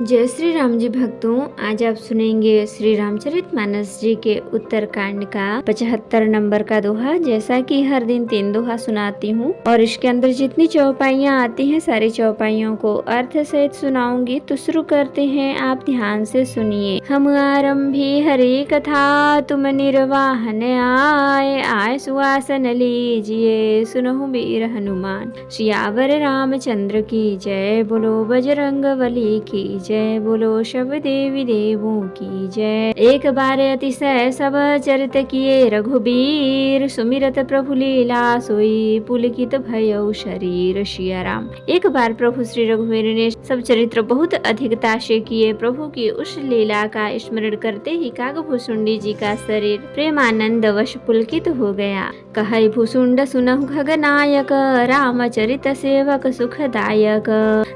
जय श्री राम जी भक्तों, आज आप सुनेंगे श्री रामचरितमानस जी के उत्तरकांड का 75 नंबर का दोहा। जैसा कि हर दिन 3 दोहा सुनाती हूँ और इसके अंदर जितनी चौपाइयाँ आती हैं सारी चौपाइयों को अर्थ सहित सुनाऊंगी। तो शुरू करते हैं, आप ध्यान से सुनिए। हम आरंभी हरि कथा, तुम निर्वाहन आए, आय सुवासन लीजिए, सुनहु वीर हनुमान। सियावर रामचंद्र की जय, बोलो बजरंग बली की जय, बोलो शब देवी देवों की जय। एक बार अतिशय सब चरित किए रघुबीर, सुमिरत प्रभु लीला सोई, पुलकित भयउ शरीर। सिया राम। एक बार प्रभु श्री रघुवीर ने सब चरित्र बहुत अधिकता से किए। प्रभु की उस लीला का स्मरण करते ही कागभूषुंडी जी का शरीर प्रेमानंद वश पुलकित हो गया। कहै भूषुंड सुनहु खगनायक, रामचरित सेवक सुखदायक।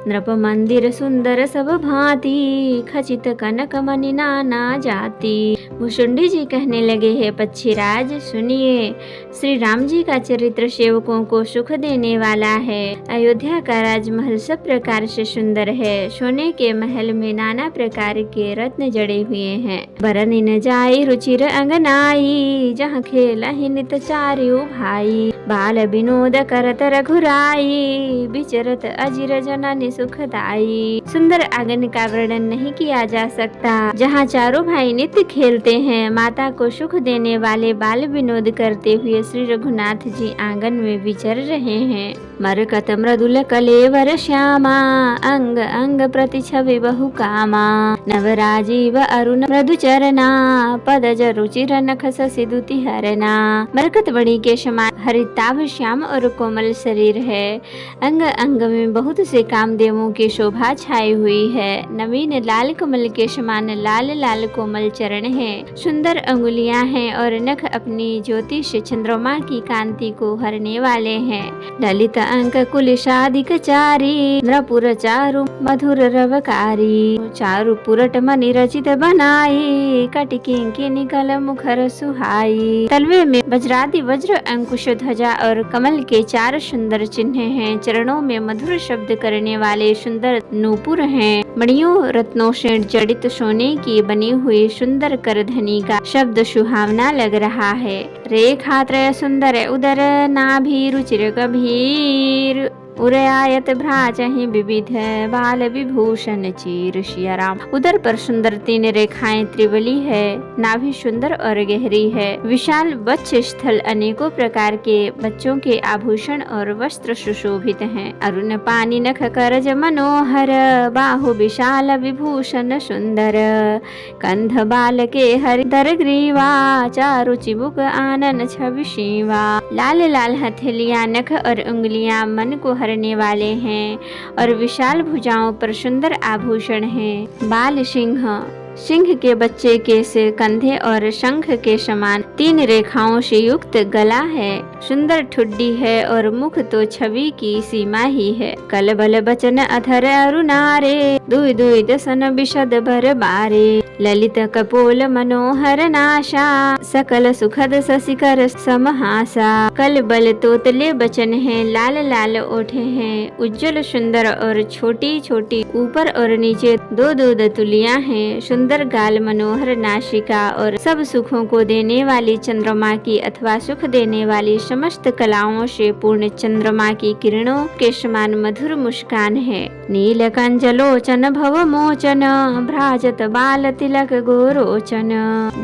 नृप मंदिर सुंदर सब भांति, खचित कनक मणि नाना जाति। भूषुंडी जी कहने लगे, हे पक्षीराज सुनिए, श्री राम जी का चरित्र सेवकों को सुख देने वाला है। अयोध्या का राजमहल सब प्रकार से सुंदर है। सोने के महल में नाना प्रकार के रत्न जड़े हुए हैं। बरन न जाई रुचिर अंगनाई, जहाँ खेलहि नित चारु भाई। बाल विनोद करत रघुराई, विचरत अजिर जननी सुखदाई। सुंदर आंगन का वर्णन नहीं किया जा सकता, जहाँ चारों भाई नित्य खेलते हैं। माता को सुख देने वाले बाल विनोद करते हुए श्री रघुनाथ जी आंगन में विचर रहे हैं। मरकत मृदुल कलेवर श्यामा, अंग अंग प्रति छवि बहु कामा। नवराजीव अरुण मृदु चरना, पदज रुचिर नख सिदुति हरना। मरकत बड़ी के समान हरिताभ श्याम और कोमल शरीर है। अंग अंग में बहुत से कामदेवों की शोभा छाई हुई है। नवीन लाल कमल के समान लाल लाल कोमल चरण हैं। सुंदर अंगुलियां हैं और नख अपनी ज्योति से चंद्रमा की कांति को हरने वाले हैं। ललित अंक कुलिशादिक चारी, नृपुर चारु मधुर रवकारी। चारु पुरट मणि रचित बनाई, कटिकिंकी निकल मुखर सुहाई। तलवे में वज्रादि वज्र अंकुश ध्वजा और कमल के 4 सुंदर चिन्ह हैं। चरणों में मधुर शब्द करने वाले सुंदर नूपुर हैं। मणियों रत्नों से जड़ित सोने की बनी हुई सुंदर करधनी का शब्द सुहावना लग रहा है। रेखात्रय सुंदर उदर नाभि रुचिर गंभीर, उरयायत भ्राजहि विविध, बाल विभूषण चीर। सिया राम। उदर पर सुंदर 3 रेखाएं त्रिवली है। नाभि सुंदर और गहरी है। विशाल वक्ष स्थल अनेकों प्रकार के बच्चों के आभूषण और वस्त्र सुशोभित हैं। अरुण पानी नख करज मनोहर, बाहु विशाल विभूषण सुंदर। कंध बाल के हरिधर ग्रीवा, चारु चिबुक आनन छवि शिवा। लाल लाल हथेलियां नख और उंगलियां मन को हरने वाले हैं और विशाल भुजाओं पर सुंदर आभूषण हैं। बाल सिंह, सिंह के बच्चे के सिर, कंधे और शंख के समान 3 रेखाओं से युक्त गला है। सुंदर ठुड्डी है और मुख तो छवि की सीमा ही है। कल बल बचन अधर अरुणारे, दुई दुई दसन विशद भर बारे। ललित कपोल मनोहर नाशा, सकल सुखद ससिकर समहासा। कल बल तोतले बचन है, लाल लाल ओठे हैं। उज्जवल सुंदर और छोटी छोटी ऊपर और नीचे 2 दतुलियां हैं। सुंदर गाल, मनोहर नासिका और सब सुखों को देने वाली चंद्रमा की अथवा सुख देने वाली समस्त कलाओं से पूर्ण चंद्रमा की किरणों के समान मधुर मुस्कान है। नील कंजलोचन भव मोचन, भ्राजत बाल तिलक गोरोचन।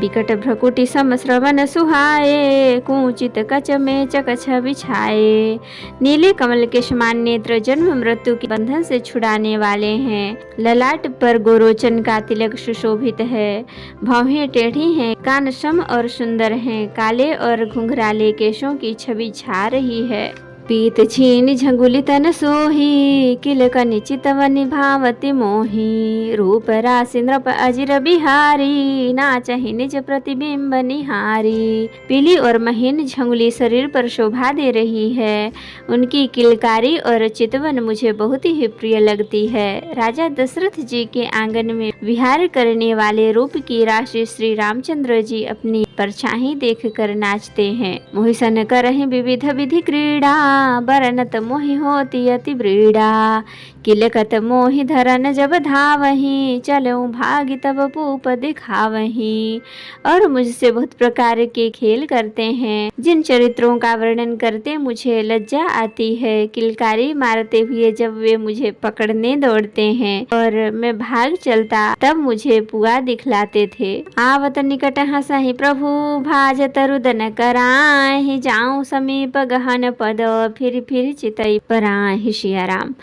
विकट भ्रकुटी सम श्रवण सुहाए, कुंचित कच में चकछ बिछाए। नीले कमल के समान नेत्र जन्म मृत्यु के बंधन से छुड़ाने वाले हैं। ललाट पर गोरोचन का तिलक सुशोभित है। भौहें टेढ़ी हैं, कान सम और सुंदर हैं। काले और घुंघराले केशों की छवि छा रही है। पीत छीन झंगुली तन सोही, किलकनि चितवनि भावति मोही। रूप राशि नृप अजिर बिहारी, नाचहि निज प्रतिबिंब निहारी। पीली और महीन झंगुली शरीर पर शोभा दे रही है। उनकी किलकारी और चितवन मुझे बहुत ही प्रिय लगती है। राजा दशरथ जी के आंगन में विहार करने वाले रूप की राशि श्री रामचंद्र जी अपनी परछाई देख कर नाचते हैं। मोहिसन करहि विविध विधि क्रीड़ा, बरनत मोहि होती अति व्रीड़ा। किलकत मोहि धरन जब धावही, चलऊँ भागी तब पूप दिखावही। और मुझसे बहुत प्रकार के खेल करते हैं, जिन चरित्रों का वर्णन करते मुझे लज्जा आती है। किलकारी मारते हुए जब वे मुझे पकड़ने दौड़ते हैं और मैं भाग चलता, तब मुझे पुआ दिखलाते थे। आवत निकट हंसहि प्रभु, भाजत रुदन कराहि। जाऊं समीप गहन पद, फिर चितई पराहि। सियाराम।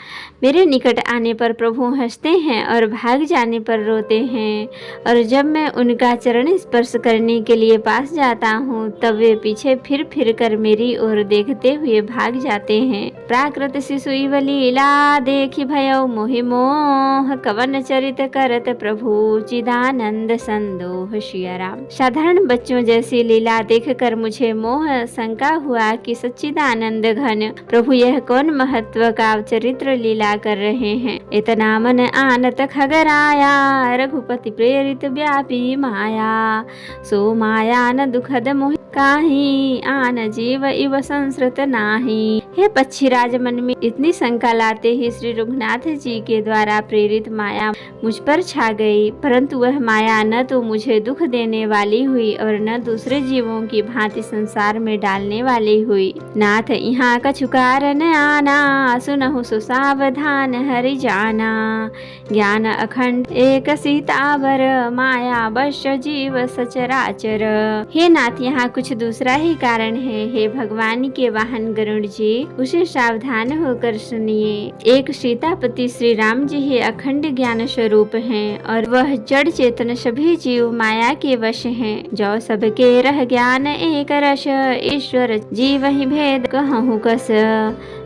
मेरे निकट आने पर प्रभु हंसते हैं और भाग जाने पर रोते हैं, और जब मैं उनका चरण स्पर्श करने के लिए पास जाता हूँ, तब वे पीछे फिर कर मेरी ओर देखते हुए भाग जाते हैं। प्राकृत शिशु इव लीला, देखी भयउ मोहि मोह। कवन चरित करत प्रभु, चिदानंद संदोह। सियाराम। साधारण बच्चों जैसी लीला देखकर मुझे मोह शंका हुआ कि सच्चिदानंद घन प्रभु यह कौन महत्व का चरित्र लीला कर रहे हैं। इतना मन आनत खगराया, रघुपति प्रेरित व्यापी माया। सो माया न दुखद मोहि काही, आन जीव इव संसृत नाही। हे पक्षीराज, मन में इतनी शंका लाते ही श्री रघुनाथ जी के द्वारा प्रेरित माया मुझ पर छा गई, परंतु वह माया न तो मुझे दुख देने वाली हुई और न दूसरे जीवों की भांति संसार में डालने वाली हुई। नाथ यहाँ कछु कारण आना, सुनहु सुसावधान हरि जाना। ज्ञान अखंड एक सीतावर, माया वश्य जीव सचराचर। हे नाथ, यहाँ कुछ दूसरा ही कारण है। हे भगवान के वाहन गरुड़ जी, उसे सावधान होकर सुनिए। एक सीतापति श्री राम जी ही अखंड ज्ञान स्वरूप हैं, और वह जड़ चेतन सभी जीव माया के वश हैं। जो सबके रह ज्ञान एक रस, ईश्वर जीव ही भेद कहूँ कस।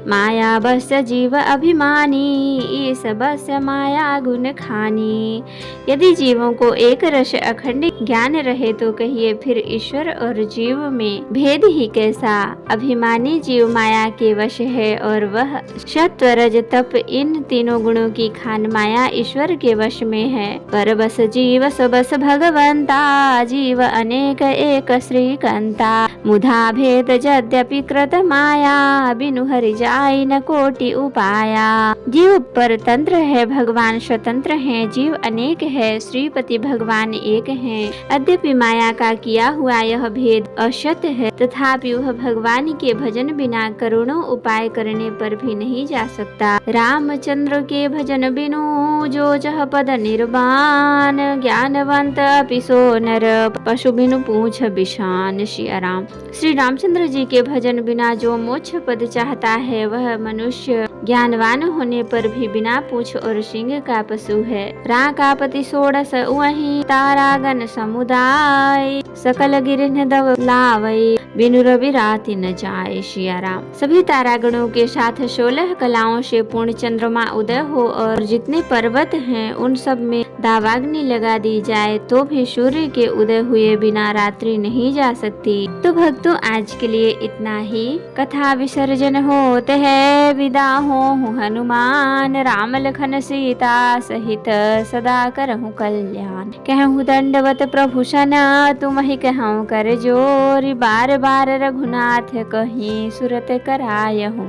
माया बस जीव अभिमानी, ईस बस माया गुण खानी। यदि जीवों को एक रस अखंड ज्ञान रहे तो कहिए फिर ईश्वर और जीव में भेद ही कैसा। अभिमानी जीव माया के वश है, और वह सत्व रज तप इन तीनों गुणों की खान माया ईश्वर के वश में है। पर बस जीव सबस भगवंता, जीव अनेक एक श्रीकंता। मुधा भेद यद्यपि कृत माया, बिनु हरि जाई न कोटि उपाया। जीव परतंत्र है, भगवान स्वतंत्र हैं। जीव अनेक है, श्रीपति भगवान एक हैं। यद्यपि माया का किया हुआ यह भेद असत्य है, तथापि वह भगवान के भजन बिना करोड़ों उपाय करने पर भी नहीं जा सकता। रामचंद्र के भजन बिनु जो जह पद निर्वाण, ज्ञानवंत पिसो नर पशु बिनु पूछ बिशान। सियाराम। श्री रामचंद्र जी के भजन बिना जो मोक्ष पद चाहता है, वह मनुष्य ज्ञानवान होने पर भी बिना पूछ और सिंह का पशु है। राकापति षोडश वही, तारागण समुदाय। सकल गिरह दव लावई, बिनु रवि राति न जाए। सियाराम। सभी तारागणों के साथ 16 कलाओं से पूर्ण चंद्रमा उदय हो और जितने पर्वत हैं उन सब में दावाग्नि लगा दी जाए, तो भी सूर्य के उदय हुए बिना रात्रि नहीं जा सकती। तो भक्तों, आज के लिए इतना ही। कथा विसर्जन होते है, विदा हो हनुमान। राम लखन सीता सहित सदा करहु कल्याण। कहूँ दंडवत प्रभु सना, तुम ही कहूँ कर जोरी। बार बार रघुनाथ कहीं, सुरत करायहु।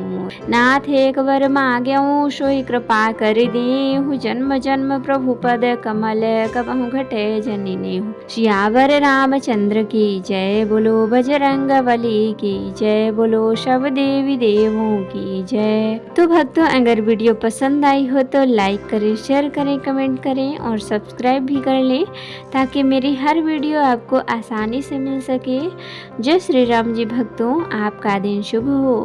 नाथ एक वर मांग्यऊ, सोई कृपा कर दीहु। जन्म जन्म प्रभु पद कमल, कबहु घटे जनि नेहु। सियावर रामचंद्र की जय, बोलो बजरंग बली की जय, बोलो सब देवी देवों की जय। तो भक्तों, अगर वीडियो पसंद आई हो तो लाइक करें, शेयर करें, कमेंट करें और सब्सक्राइब भी कर लें, ताकि मेरी हर वीडियो आपको आसानी से मिल सके। जय श्री राम जी। भक्तों, आपका दिन शुभ हो।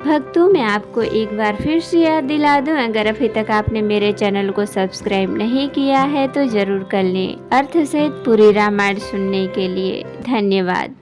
भक्तों, मैं आपको एक बार फिर से याद दिला दूं, अगर अभी तक आपने मेरे चैनल को सब्सक्राइब नहीं किया है तो जरूर कर लें, अर्थ सहित पूरी रामायण सुनने के लिए। धन्यवाद।